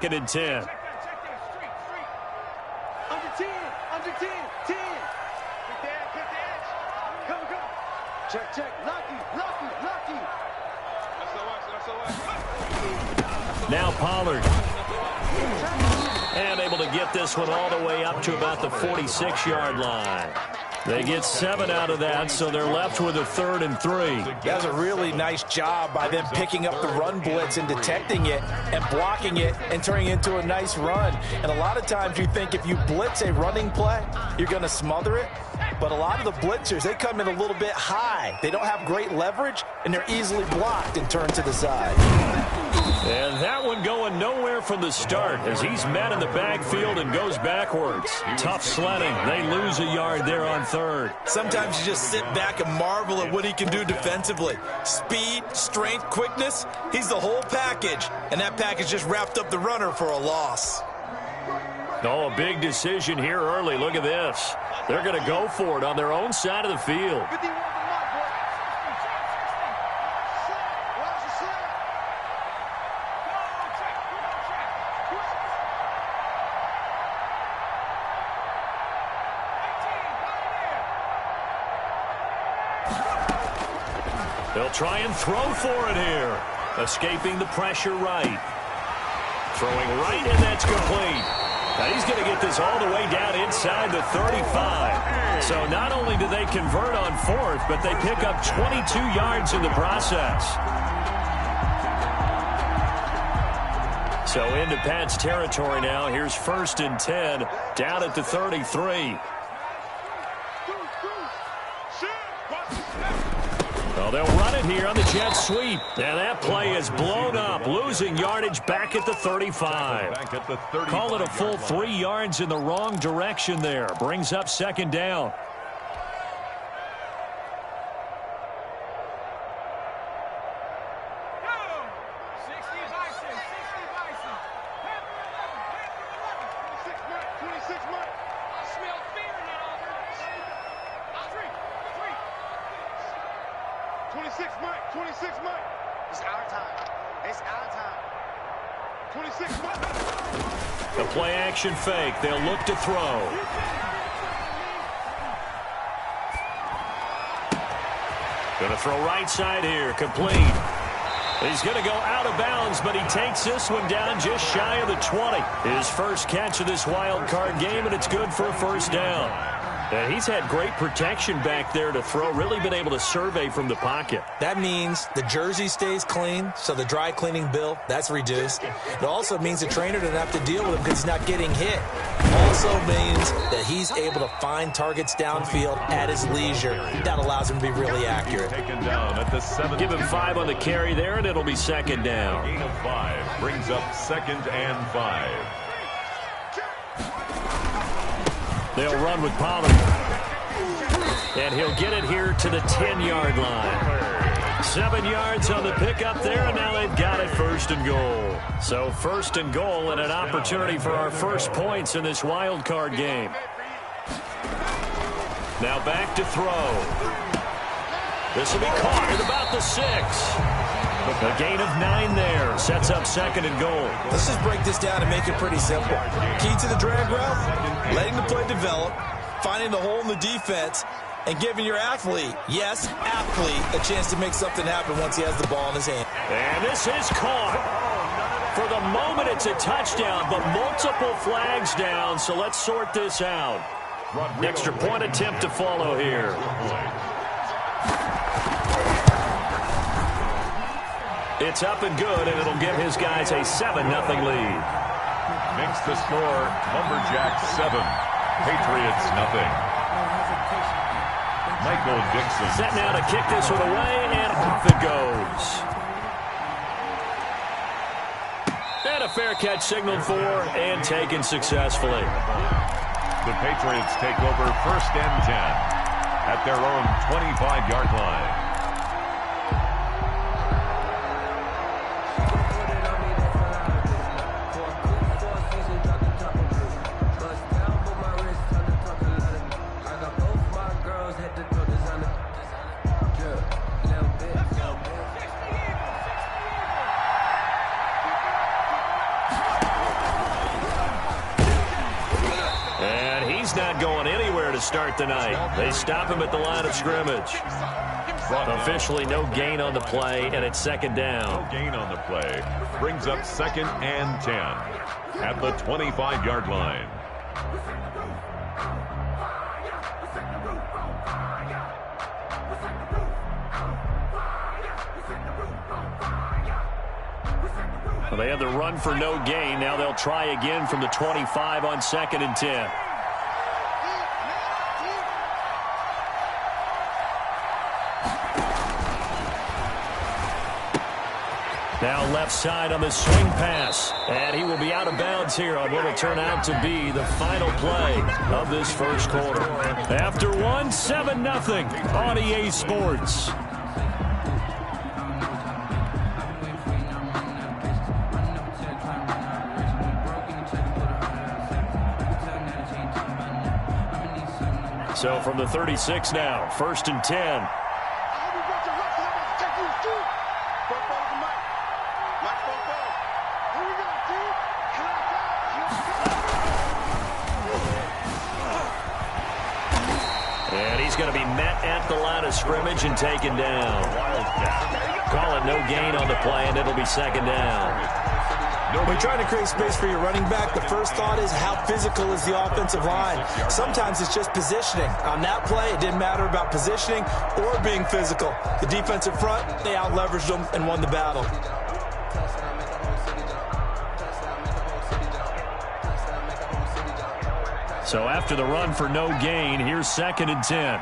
Second and 10. Under 10, under 10, 10. Quick the edge. Come. Check. Lucky. Now Pollard. And able to get this one all the way up to about the 46-yard line. They get 7 out of that, so they're left with a 3rd and 3. That was a really nice job by them picking up the run blitz and detecting it and blocking it and turning it into a nice run. And a lot of times you think if you blitz a running play, you're going to smother it. But a lot of the blitzers, they come in a little bit high. They don't have great leverage, and they're easily blocked and turned to the side. And that one going nowhere from the start as he's met in the backfield and goes backwards. Tough sledding. They lose a yard there on 3rd. Sometimes you just sit back and marvel at what he can do defensively. Speed, strength, quickness, he's the whole package. And that package just wrapped up the runner for a loss. Oh, a big decision here early. Look at this. They're going to go for it on their own side of the field. They'll try and throw for it here. Escaping the pressure right. Throwing right, and that's complete. Now he's going to get this all the way down inside the 35. So not only do they convert on 4th, but they pick up 22 yards in the process. So into Pat's territory now. Here's 1st and 10 down at the 33. Well, they'll run it here on the jet sweep. And that play is blown up, losing yardage back at the 35. Call it a full 3 yards in the wrong direction there. Brings up 2nd down. The play action fake. They'll look to throw. Going to throw right side here. Complete. He's going to go out of bounds, but he takes this one down just shy of the 20. His first catch of this wild card game, and it's good for a 1st down. He's had great protection back there to throw, really been able to survey from the pocket. That means the jersey stays clean, so the dry cleaning bill, that's reduced. It also means the trainer doesn't have to deal with him because he's not getting hit. Also means that he's able to find targets downfield at his leisure. That allows him to be really accurate. Give him 5 on the carry there, and it'll be 2nd down. Gain of 5 brings up 2nd and 5. They'll run with Pollard. And he'll get it here to the 10-yard line. 7 yards on the pickup there, and now they've got it 1st and goal. So 1st and goal and an opportunity for our first points in this wild card game. Now back to throw. This will be caught at about the 6. A gain of 9 there. Sets up 2nd and goal. Let's just break this down and make it pretty simple. Key to the drag route, letting the play develop, finding the hole in the defense, and giving your athlete, yes, athlete, a chance to make something happen once he has the ball in his hand. And this is caught. For the moment, it's a touchdown, but multiple flags down, so let's sort this out. Extra point attempt to follow here. It's up and good, and it'll give his guys a 7-0 lead. Makes the score Lumberjacks 7, Patriots 0. Michael Dixon. Set now to kick this one away, and off it goes. And a fair catch signaled for and taken successfully. The Patriots take over 1st and 10 at their own 25-yard line. to start the night. They stop him at the line of scrimmage. Officially no gain on the play, and it's second down. No gain on the play. Brings up 2nd and 10 at the 25-yard line. Well, they had the run for no gain. Now they'll try again from the 25 on 2nd and 10. Now left side on the swing pass. And he will be out of bounds here on what will turn out to be the final play of this first quarter. After one, 7-0 on EA Sports. So from the 36 now, 1st and 10. And he's going to be met at the line of scrimmage and taken down. Call it no gain on the play, and it'll be second down. When you're trying to create space for your running back, the first thought is how physical is the offensive line. Sometimes it's just positioning. On that play, it didn't matter about positioning or being physical. The defensive front, they out-leveraged them and won the battle. So after the run for no gain, here's 2nd and 10.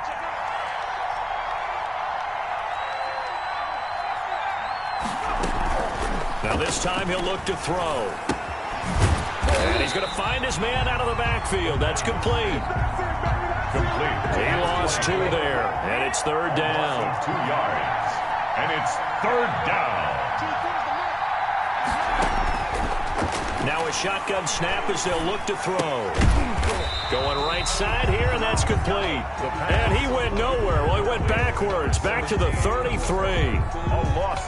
Now this time he'll look to throw. And he's going to find his man out of the backfield. That's complete. He lost 2 there, and it's 3rd down. 2 yards, and it's 3rd down. Now a shotgun snap as they'll look to throw. Going right side here, and that's complete. And he went nowhere. Well, he went backwards, back to the 33.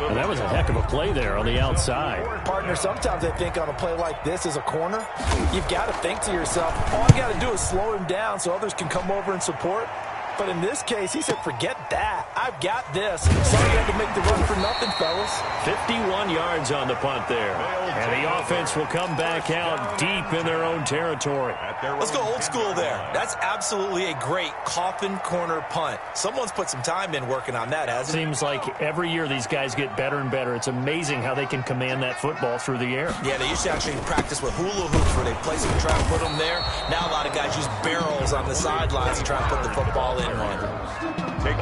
And that was a heck of a play there on the outside. Partner, sometimes I think on a play like this as a corner, you've got to think to yourself, all you got to do is slow him down so others can come over and support. But in this case, he said, forget that. I've got this. So you had to make the run for nothing, fellas. 51 yards on the punt there. And the offense will come back out deep in their own territory. Let's go old school there. That's absolutely a great coffin corner punt. Someone's put some time in working on that, hasn't it? Seems like every year these guys get better and better. It's amazing how they can command that football through the air. Yeah, they used to actually practice with hula hoops where they place them and try and put them there. Now a lot of guys use barrels on the sidelines to try and put the football in one.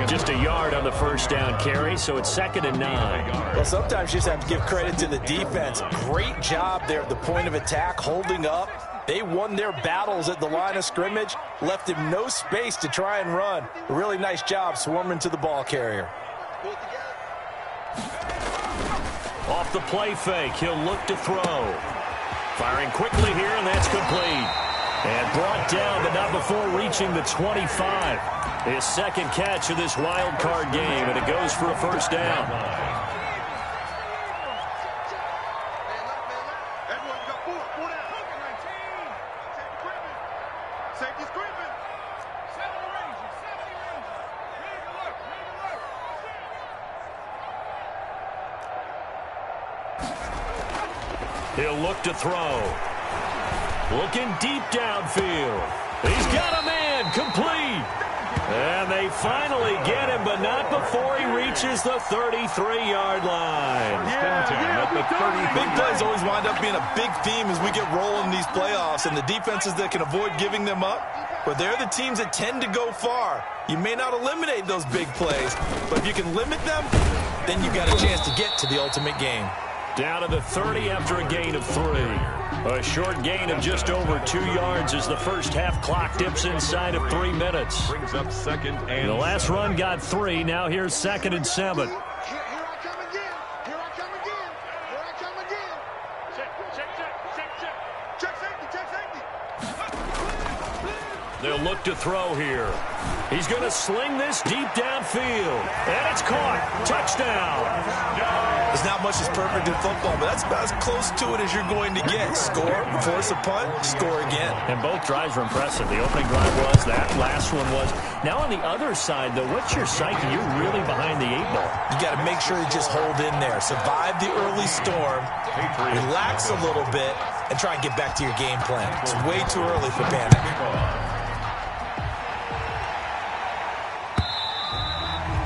Just a yard on the first down carry, so it's 2nd and 9. Well, sometimes you just have to give credit to the defense. Great job there at the point of attack, holding up. They won their battles at the line of scrimmage, left him no space to try and run. A really nice job swarming to the ball carrier. Off the play fake, he'll look to throw. Firing quickly here, and that's complete. And brought down, but not before reaching the 25. His second catch of this wild card game, and it goes for a first down. He'll look to throw. Looking deep downfield. He's got a man, complete. And they finally get him, but not before he reaches the 33-yard line. Big plays always wind up being a big theme as we get rolling these playoffs, and the defenses that can avoid giving them up, but they're the teams that tend to go far. You may not eliminate those big plays, but if you can limit them, then you've got a chance to get to the ultimate game. Down to the 30 after a gain of 3. A short gain of just over 2 yards as the first half clock dips inside of 3 minutes. Brings up 2nd and the last run got 3. Now here's 2nd and 7. Here I come again. Here I come again. Here I come again. Check safety. They'll look to throw here. He's going to sling this deep downfield. And it's caught. Touchdown. There's not much that's perfect in football, but that's about as close to it as you're going to get. Score, force a punt, score again. And both drives were impressive. The opening drive was, that last one was. Now on the other side, though, what's your psyche? You're really behind the 8-ball. You got to make sure you just hold in there. Survive the early storm, relax a little bit, and try and get back to your game plan. It's way too early for panic.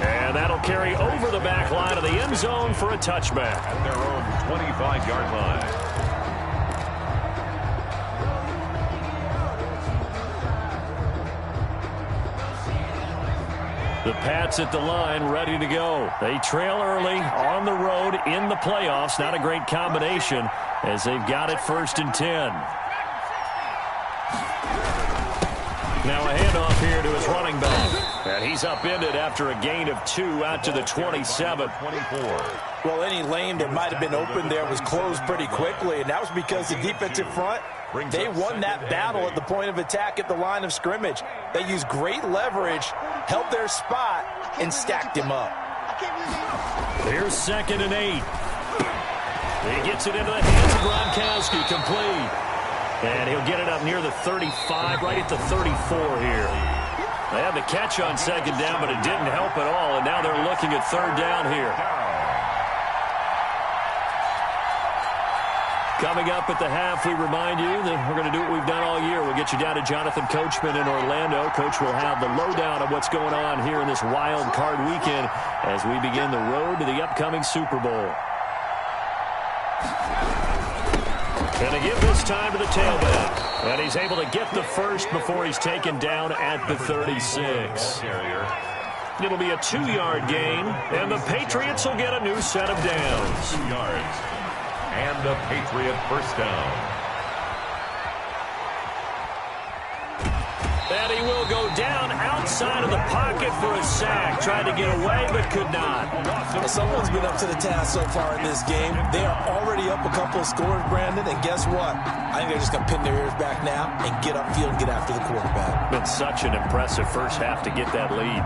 And that'll carry over the back line of the end zone for a touchback. At their own 25-yard line. The Pats at the line, ready to go. They trail early on the road in the playoffs. Not a great combination as they've got it 1st and 10. Now a handoff here to his running back. And he's upended after a gain of 2 out to the 27. 24. Well, any lane that might have been open there was closed pretty quickly, and that was because the defensive front, they won that battle at the point of attack at the line of scrimmage. They used great leverage, held their spot, and stacked him up. Here's 2nd and 8. He gets it into the hands of Gronkowski, complete. And he'll get it up near the 35, right at the 34 here. They had the catch on 2nd down, but it didn't help at all, and now they're looking at 3rd down here. Coming up at the half, we remind you that we're going to do what we've done all year. We'll get you down to Jonathan Coachman in Orlando. Coach will have the lowdown of what's going on here in this wild card weekend as we begin the road to the upcoming Super Bowl. Going to give this time to the tailback. And he's able to get the first before he's taken down at the 36. It'll be a 2-yard gain, and the Patriots will get a new set of downs. 2 yards. And a Patriot first down. And he will go down outside of the pocket for a sack. Tried to get away, but could not. Well, someone's been up to the task so far in this game. They are already up a couple of scores, Brandon, and guess what? I think they're just going to pin their ears back now and get upfield and get after the quarterback. Been such an impressive first half to get that lead.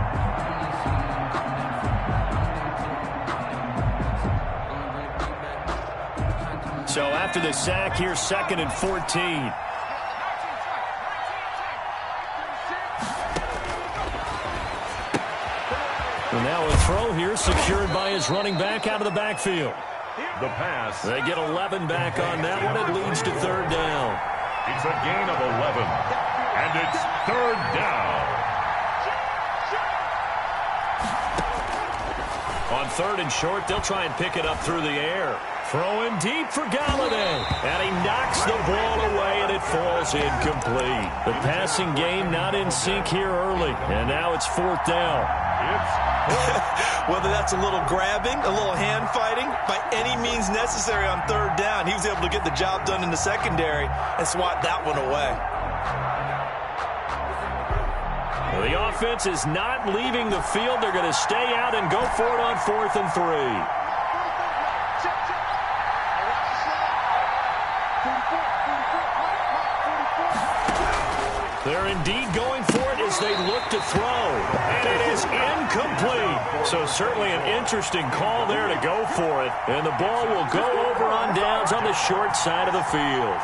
So after the sack, here's 2nd and 14. And now a throw here secured by his running back out of the backfield. The pass. They get 11 back on that one. It leads to 3rd down. It's a gain of 11. And it's 3rd down. On 3rd and short, they'll try and pick it up through the air. Throwing deep for Galladay. And he knocks the ball away, and it falls incomplete. The passing game not in sync here early. And now it's 4th down. Whether that's a little grabbing, a little hand fighting, by any means necessary on 3rd down, he was able to get the job done in the secondary and swat that one away. Well, the offense is not leaving the field. They're going to stay out and go for it on 4th and 3. They're indeed going for it as they look to throw. And it is incomplete. So certainly an interesting call there to go for it. And the ball will go over on downs on the short side of the field.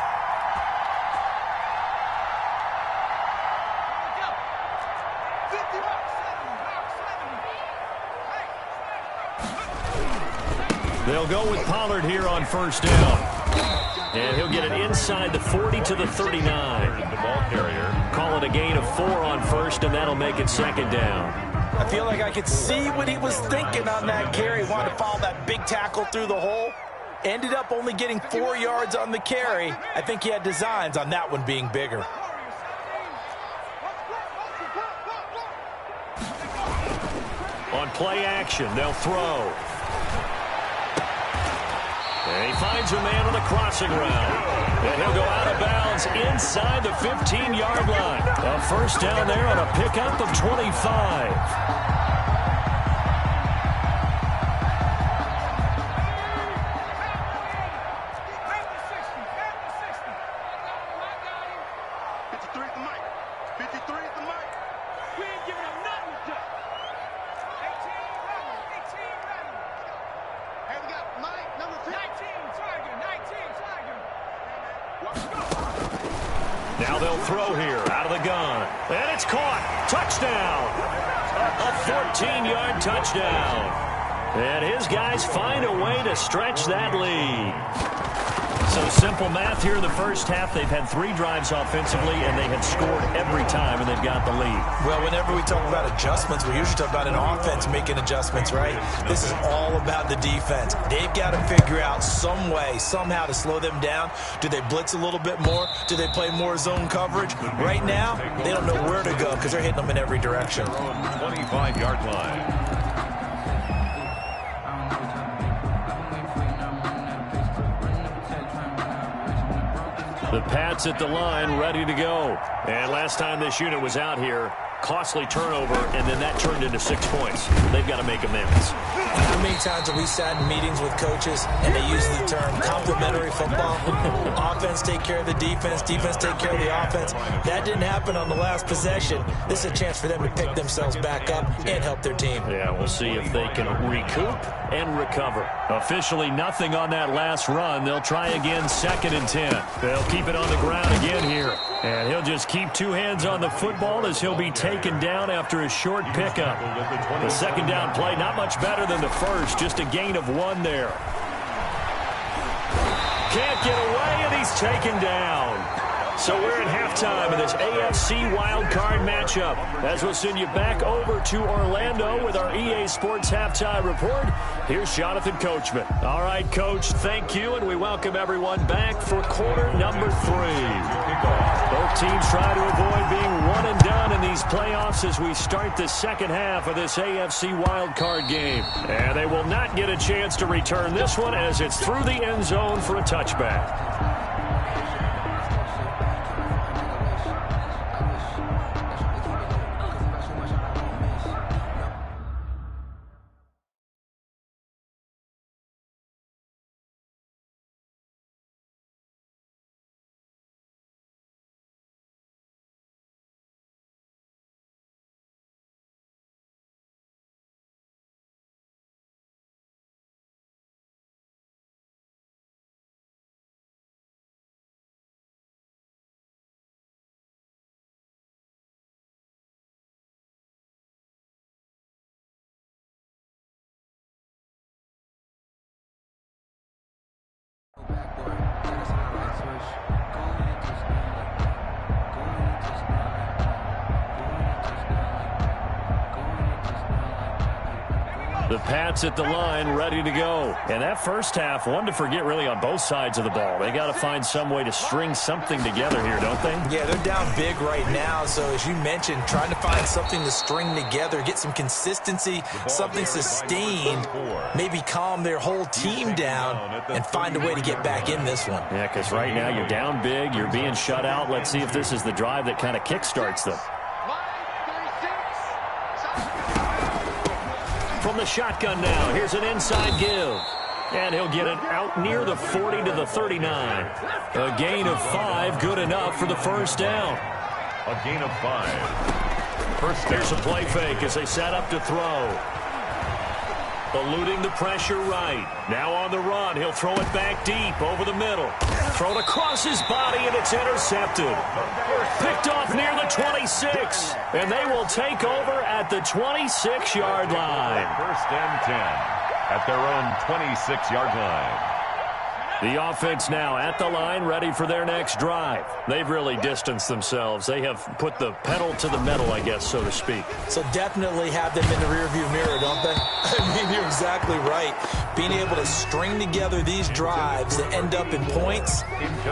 They'll go with Pollard here on 1st down. And he'll get it inside the 40 to the 39. The ball carrier. Call it a gain of 4 on 1st, and that'll make it 2nd down. I feel like I could see what he was thinking on that carry. He wanted to follow that big tackle through the hole. Ended up only getting 4 yards on the carry. I think he had designs on that one being bigger. On play action, they'll throw. And he finds a man on the crossing route. And he'll go out of bounds inside the 15-yard line. A first down there on a pickup of 25. 53 is the mic. We ain't giving up nothing to do. 18 running. 18 running. Hey, we got Mike, number 50. 19 target. 19 target. Let's go. Now they'll throw here out of the gun. And it's caught. Touchdown. A 14-yard touchdown. And his guys find a way to stretch that lead. So simple math here in the first half. They've had 3 drives offensively, and they have scored every time, and they've got the lead. Well, whenever we talk about adjustments, we usually talk about an offense making adjustments, right? This is all about the defense. They've got to figure out some way, somehow to slow them down. Do they blitz a little bit more? Do they play more zone coverage? Right now, they don't know where to go because they're hitting them in every direction. 25-yard line. The Pats at the line, ready to go. And last time this unit was out here, costly turnover, and then that turned into 6 points. They've got to make amends. How many times have we sat in meetings with coaches and they use the term complementary football? Offense take care of the defense, defense take care of the offense. That didn't happen on the last possession. This is a chance for them to pick themselves back up and help their team. Yeah, we'll see if they can recoup and recover. Officially nothing on that last run. They'll try again, 2nd and 10. They'll keep it on the ground again here. And he'll just keep 2 hands on the football as he'll be taken down after a short pickup. The second down play, not much better than the first, just a gain of 1 there. Can't get away, and he's taken down. So we're at halftime in this AFC wildcard matchup. As we'll send you back over to Orlando with our EA Sports halftime report, here's Jonathan Coachman. All right, Coach, thank you, and we welcome everyone back for quarter number 3. Both teams try to avoid being one and done in these playoffs as we start the second half of this AFC wildcard game. And they will not get a chance to return this one as it's through the end zone for a touchback. The Pats at the line, ready to go. And that first half, one to forget really on both sides of the ball. They got to find some way to string something together here, don't they? Yeah, they're down big right now. So as you mentioned, trying to find something to string together, get some consistency, something sustained, maybe calm their whole team down and find a way to get back in this one. Yeah, because right now you're down big, you're being shut out. Let's see if this is the drive that kind of kickstarts them. From the shotgun now, here's an inside give. And he'll get it out near the 40 to the 39. A gain of 5, good enough for the first down. A gain of 5. First down. Here's a play fake as they set up to throw. Eluding the pressure right. Now on the run, he'll throw it back deep over the middle. Thrown across his body, and it's intercepted. Picked off near the 26. And they will take over at the 26-yard line. First and 10 at their own 26-yard line. The offense now at the line, ready for their next drive. They've really distanced themselves. They have put the pedal to the metal, I guess, so to speak. So definitely have them in the rearview mirror, don't they? I mean, you're exactly right. Being able to string together these drives that end up in points,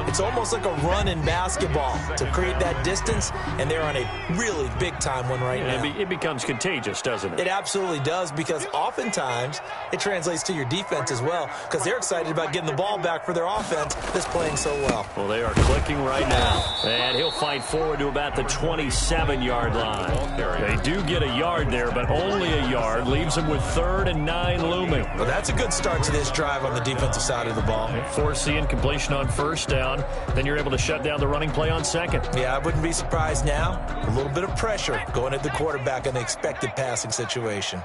it's almost like a run in basketball to create that distance, and they're on a really big-time one right now. It becomes contagious, doesn't it? It absolutely does, because oftentimes it translates to your defense as well, because they're excited about getting the ball back quarterback for their offense that's playing so well. Well, they are clicking right now. And he'll fight forward to about the 27-yard line. They do get a yard there, but only a yard. Leaves them with 3rd and 9 looming. Well, that's a good start to this drive on the defensive side of the ball. Force the incompletion on 1st down. Then you're able to shut down the running play on 2nd. Yeah, I wouldn't be surprised now. A little bit of pressure going at the quarterback in the expected passing situation.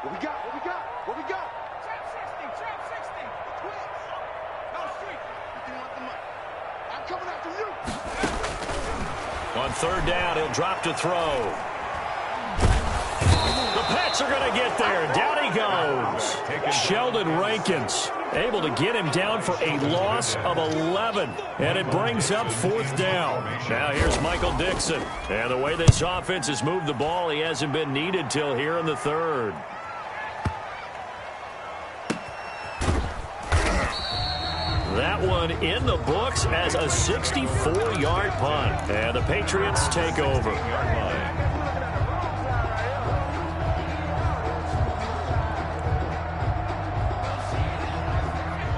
What we got? What we got? What we got? Trap 60, trap 60. Twins. No street. You want the money? I'm coming after you. On 3rd down, he'll drop to throw. The Pats are going to get there. Down he goes. Sheldon Rankins able to get him down for a loss of 11. And it brings up 4th down. Now here's Michael Dixon. And the way this offense has moved the ball, he hasn't been needed till here in the 3rd. That one in the books as a 64-yard punt. And the Patriots take over.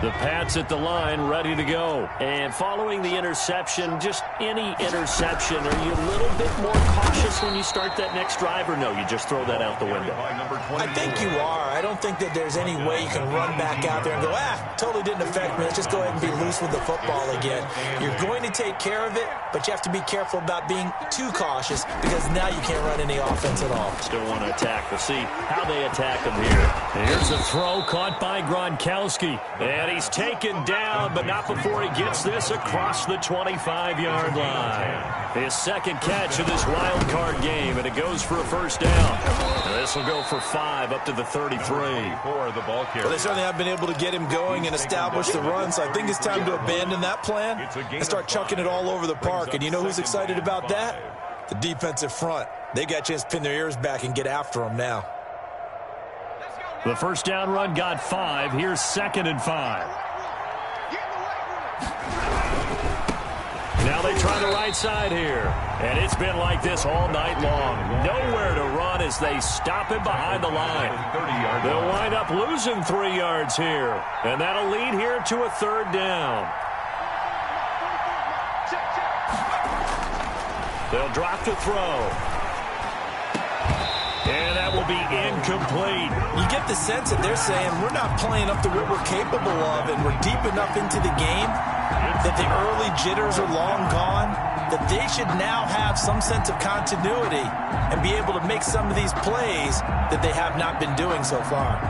The Pats at the line, ready to go. And following the interception, just any interception, are you a little bit more cautious when you start that next drive, or no, you just throw that out the window? I think you are. I don't think that there's any way you can run back out there and go, totally didn't affect me. Let's just go ahead and be loose with the football again. You're going to take care of it, but you have to be careful about being too cautious because now you can't run any offense at all. Still want to attack. We'll see how they attack him here. Here's a throw caught by Gronkowski. And he's taken down, but not before he gets this across the 25-yard line. His 2nd catch of this wild card game, and it goes for a 1st down. And this will go for 5 up to the 33. For the ball carrier. Well, they certainly have been able to get him going and establish the run, so I think it's time to abandon that plan and start chucking it all over the park. And you know who's excited about that? The defensive front. They got a chance to pin their ears back and get after him now. The 1st down run got 5. Here's 2nd and 5. Now they try the right side here. And it's been like this all night long. Nowhere to run as they stop him behind the line. They'll wind up losing 3 yards here. And that'll lead here to a 3rd down. They'll drop to throw. And that will be incomplete. You get the sense that they're saying we're not playing up to what we're capable of, and we're deep enough into the game that the early jitters are long gone, that they should now have some sense of continuity and be able to make some of these plays that they have not been doing so far.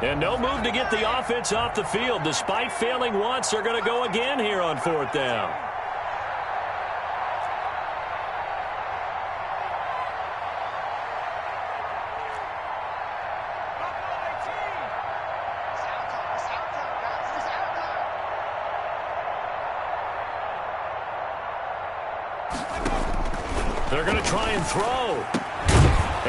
And no move to get the offense off the field. Despite failing once, they're going to go again here on 4th down. They're going to try and throw.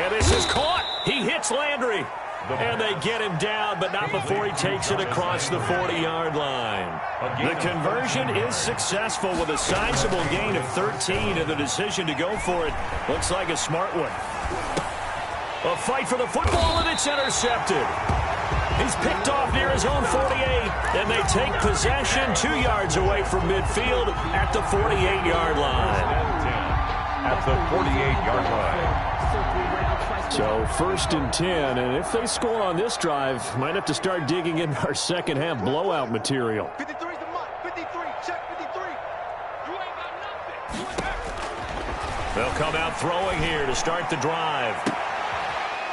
And this is caught. He hits Landry. And they get him down, but not before he takes it across the 40-yard line. The conversion is successful with a sizable gain of 13, and the decision to go for it looks like a smart one. A fight for the football, and it's intercepted. He's picked off near his own 48, and they take possession 2 yards away from midfield at the 48-yard line. At the 48-yard line. So 1st and 10, and if they score on this drive, might have to start digging in our second half blowout material. 53's the mark. 53. Check 53. You ain't got nothing. You ain't got They'll come out throwing here to start the drive.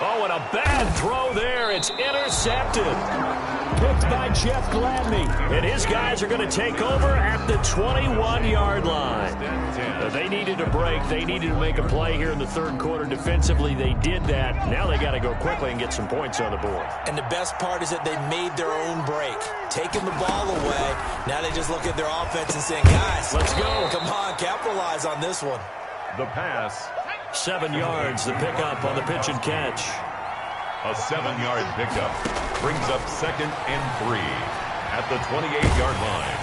Oh, and a bad throw there. It's intercepted. Picked by Jeff Gladney. And his guys are going to take over at the 21-yard line. They needed a break. They needed to make a play here in the 3rd quarter defensively. They did that. Now they got to go quickly and get some points on the board. And the best part is that they made their own break. Taking the ball away. Now they just look at their offense and saying, guys, let's go. Come on, capitalize on this one. The pass. 7 yards, the pickup on the pitch and catch. A 7-yard pickup brings up 2nd and 3 at the 28-yard line.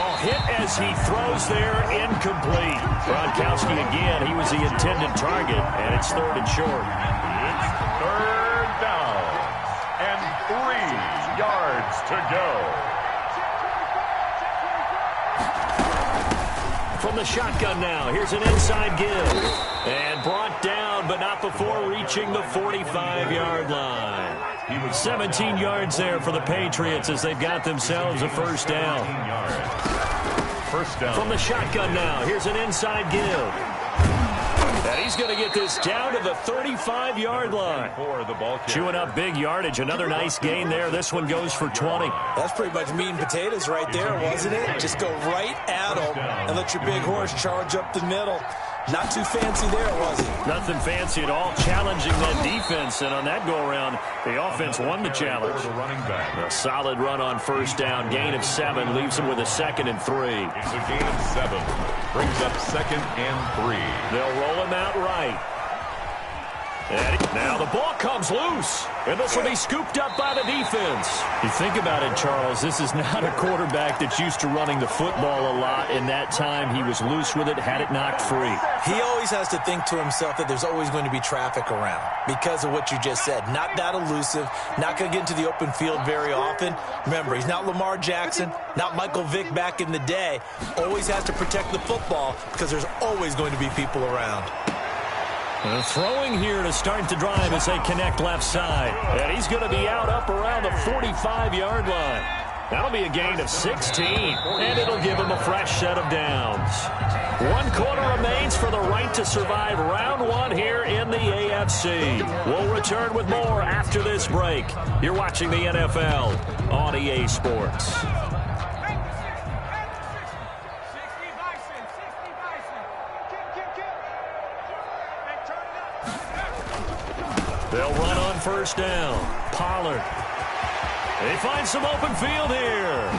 Oh, hit as he throws there, incomplete. Gronkowski again, he was the intended target, and it's 3rd and short. 3 yards to go. From the shotgun now, here's an inside give. And brought down, but not before reaching the 45-yard line. 17 yards there for the Patriots as they've got themselves a first down. First down. From the shotgun now, here's an inside give. And he's going to get this down to the 35-yard line. Chewing up big yardage. Another nice gain there. This one goes for 20. That's pretty much meat and potatoes right there, wasn't it? Just go right at him and let your big horse charge up the middle. Not too fancy there, was it? Nothing fancy at all. Challenging that defense, and on that go-around, the offense won the challenge. A solid run on first down. Gain of 7 leaves him with a 2nd and 3. It's a gain of 7. Brings up 2nd and 3. They'll roll him out right. And now the ball comes loose, and this will be scooped up by the defense. You think about it, Charles, this is not a quarterback that's used to running the football a lot. In that time, he was loose with it, had it knocked free. He always has to think to himself that there's always going to be traffic around because of what you just said. Not that elusive, not going to get into the open field very often. Remember, he's not Lamar Jackson, not Michael Vick back in the day. Always has to protect the football because there's always going to be people around. Throwing here to start the drive as they connect left side. And he's going to be out up around the 45-yard line. That'll be a gain of 16, and it'll give him a fresh set of downs. 1 quarter remains for the right to survive round 1 here in the AFC. We'll return with more after this break. You're watching the NFL on EA Sports. They'll run on first down. Pollard. They find some open field here.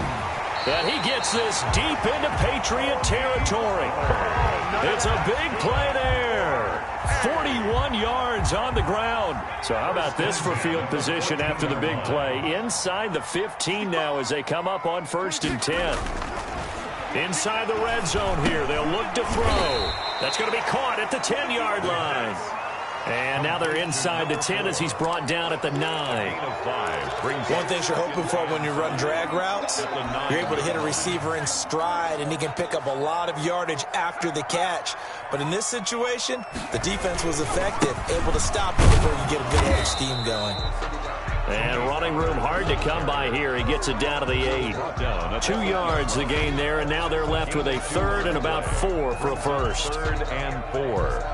And he gets this deep into Patriot territory. It's a big play there. 41 yards on the ground. So how about this for field position after the big play? Inside the 15 now as they come up on 1st and 10. Inside the red zone here. They'll look to throw. That's going to be caught at the 10-yard line. And now they're inside the 10 as he's brought down at the 9. One thing you're hoping for when you run drag routes, you're able to hit a receiver in stride, and he can pick up a lot of yardage after the catch. But in this situation, the defense was effective, able to stop it before you get a good head of steam going. And running room hard to come by here. He gets it down to the 8. 2 yards the gain there, and now they're left with a 3rd and about 4 for a first. 3rd and 4.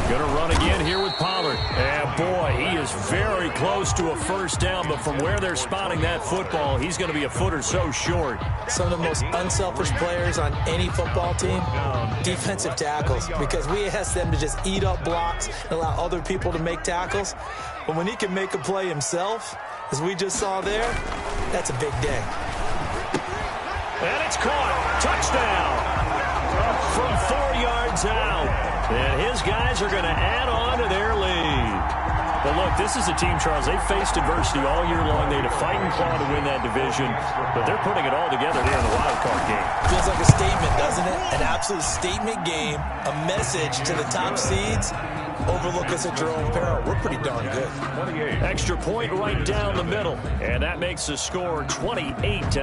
Going to run again here with Pollard. And boy, he is very close to a first down, but from where they're spotting that football, he's going to be a foot or so short. Some of the most unselfish players on any football team, defensive tackles, because we ask them to just eat up blocks and allow other people to make tackles. But when he can make a play himself, as we just saw there, that's a big day. And it's caught. Touchdown. From 4 yards out. And his guys are going to add on to their lead. But look, this is a team, Charles, they've faced adversity all year long. They had to fight and claw to win that division, but they're putting it all together here in the wild card game. Feels like a statement, doesn't it? An absolute statement game, a message to the top seeds. Overlook us at your own peril. We're pretty darn good. Extra point right down the middle, and that makes the score 28-0.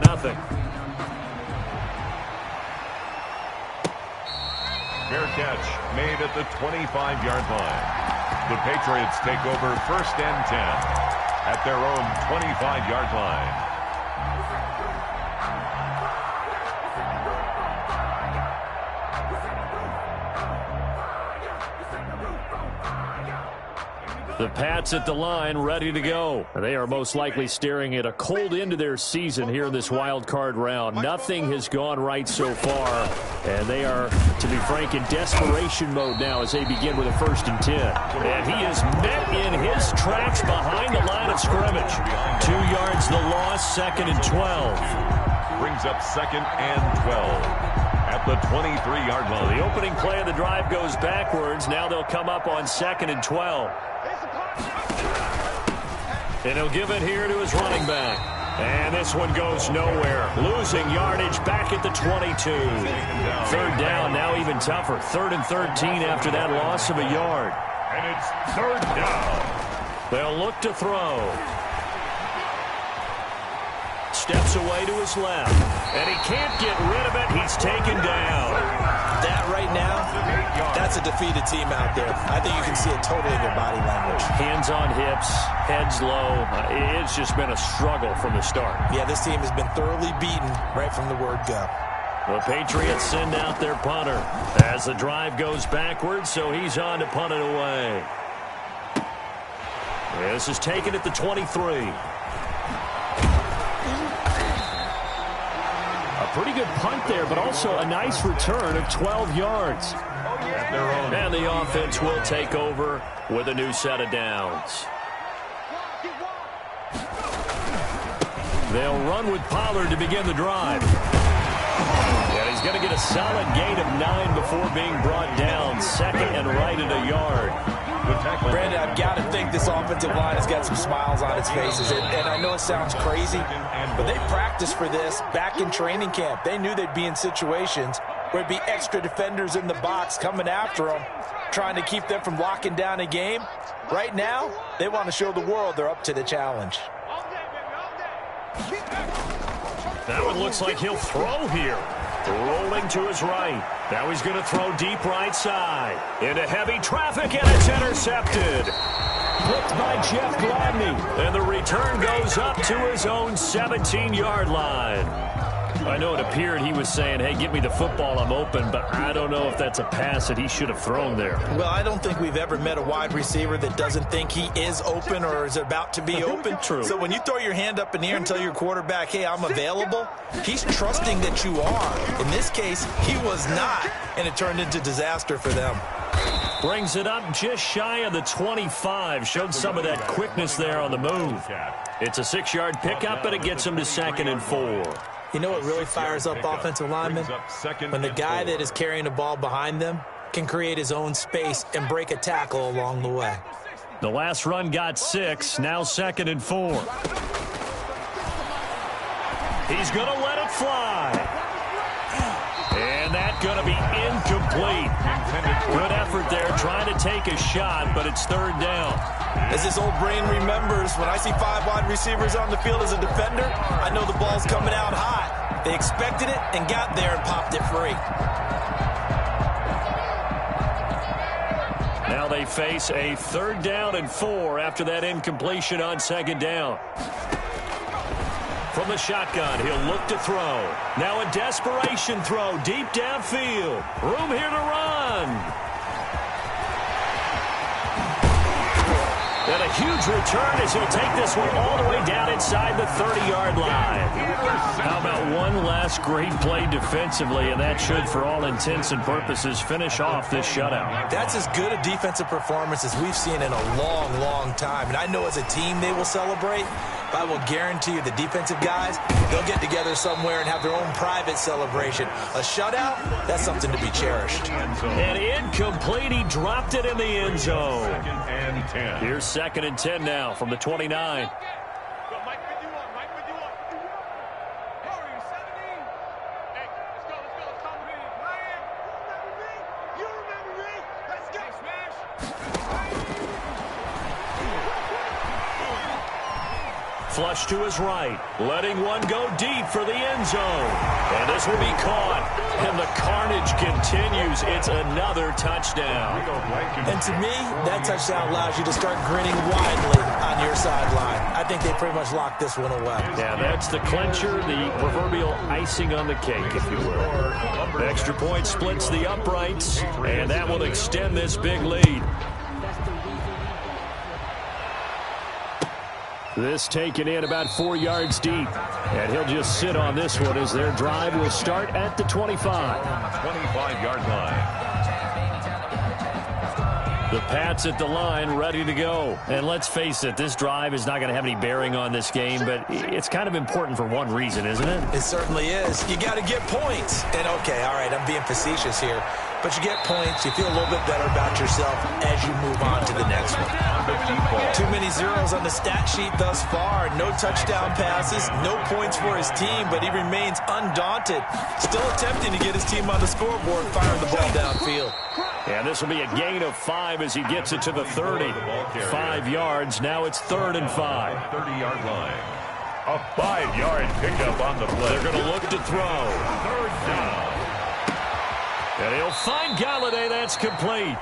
Fair catch made at the 25-yard line. The Patriots take over 1st and 10 at their own 25-yard line. The Pats at the line, ready to go. They are most likely staring at a cold end to their season here in this wild card round. Nothing has gone right so far, and they are, to be frank, in desperation mode now as they begin with a 1st and 10. And he is met in his tracks behind the line of scrimmage. 2 yards the loss, 2nd and 12. Brings up 2nd and 12. At the 23-yard line. The opening play of the drive goes backwards. Now they'll come up on 2nd and 12. And he'll give it here to his running back. And this one goes nowhere. Losing yardage back at the 22. Third down, now even tougher. 3rd and 13 after that loss of a yard. And it's 3rd down. They'll look to throw. Steps away to his left. And he can't get rid of it. He's taken down. That right now, that's a defeated team out there. I think you can see it totally in their body language. Hands on hips, heads low. It's just been a struggle from the start. Yeah, this team has been thoroughly beaten right from the word go. The Patriots send out their punter as the drive goes backwards, so he's on to punt it away. This is taken at the 23. Pretty good punt there, but also a nice return of 12 yards. And the offense will take over with a new set of downs. They'll run with Pollard to begin the drive. And he's going to get a solid gain of 9 before being brought down. 2nd and right at a yard. Brandon, I've got to think this offensive line has got some smiles on its faces. And I know it sounds crazy, but they practiced for this back in training camp. They knew they'd be in situations where there'd be extra defenders in the box coming after them, trying to keep them from locking down a game. Right now, they want to show the world they're up to the challenge. That one looks like he'll throw here. Rolling to his right. Now he's going to throw deep right side. Into heavy traffic, and it's intercepted. Blitzed by Jeff Gladney. And the return goes up to his own 17-yard line. I know it appeared he was saying, hey, give me the football, I'm open, but I don't know if that's a pass that he should have thrown there. Well, I don't think we've ever met a wide receiver that doesn't think he is open or is about to be open. True. So when you throw your hand up in the air and tell your quarterback, hey, I'm available, he's trusting that you are. In this case, he was not, and it turned into disaster for them. Brings it up just shy of the 25. Showed some of that quickness there on the move. It's a 6-yard pickup, and it gets him to 2nd and 4. You know what really fires up offensive linemen? When the guy that is carrying the ball behind them can create his own space and break a tackle along the way. The last run got 6, now 2nd and 4. He's going to let it fly. And that's going to be incomplete. Good effort there, trying to take a shot, but it's 3rd down. As this old brain remembers, when I see 5 wide receivers on the field as a defender, I know the ball's coming out hot. They expected it and got there and popped it free. Now they face a 3rd down and 4 after that incompletion on 2nd down. From the shotgun, he'll look to throw. Now a desperation throw deep downfield. Room here to run. And a huge return as he'll take this one all the way down inside the 30-yard line. How about one last great play defensively, and that should, for all intents and purposes, finish off this shutout. That's as good a defensive performance as we've seen in a long, long time. And I know as a team they will celebrate, but I will guarantee you the defensive guys, they'll get together somewhere and have their own private celebration. A shutout, that's something to be cherished. And incomplete, he dropped it in the end zone. 2nd and 10. Here's 2nd and 10 now from the 29. Flush to his right, letting one go deep for the end zone. And this will be caught, and the carnage continues. It's another touchdown. And to me, that touchdown allows you to start grinning widely on your sideline. I think they pretty much locked this one away. Yeah, that's the clincher, the proverbial icing on the cake, if you will. The extra point splits the uprights, and that will extend this big lead. This taken in about 4 yards deep. And he'll just sit on this one as their drive will start at the 25. 25-yard line. The Pats at the line, ready to go. And let's face it, this drive is not going to have any bearing on this game, but it's kind of important for one reason, isn't it? It certainly is. You got to get points. And, okay, all right, I'm being facetious here. but you get points. You feel a little bit better about yourself as you move on to the next one. Too many zeros on the stat sheet thus far. No touchdown passes, no points for his team, but he remains undaunted. Still attempting to get his team on the scoreboard, firing the ball downfield. And this will be a gain of 5 as he gets it to the 30. 5 yards. Now it's 3rd and 5. 30-yard line. A 5-yard pickup on the play. They're going to look to throw. 3rd down. And he'll find Galladay. That's complete.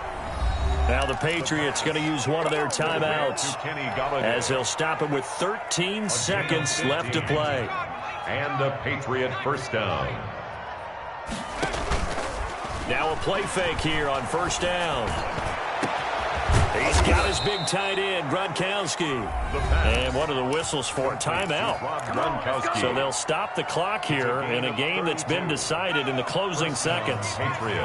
Now the Patriots going to use one of their timeouts as they'll stop him with 13 seconds left to play. And a Patriot first down. Now a play fake here on 1st down. He's got his big tight end, Gronkowski. And one of the whistles for a timeout. So they'll stop the clock here in a game that's been decided in the closing seconds.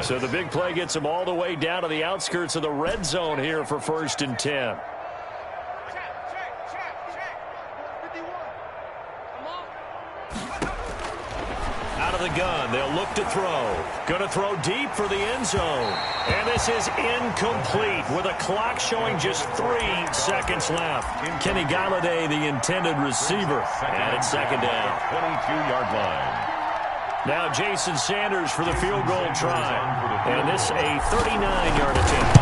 So the big play gets them all the way down to the outskirts of the red zone here for 1st and 10. Out of the gun, they'll look to throw. Going to throw deep for the end zone. And this is incomplete with a clock showing just 3 seconds left. Kenny Galladay, the intended receiver. And it's 2nd down. 22-yard line. Now Jason Sanders for the field goal try. And this a 39-yard attempt.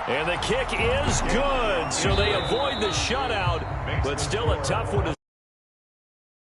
And the kick is good. So they avoid the shutout, but still a tough one to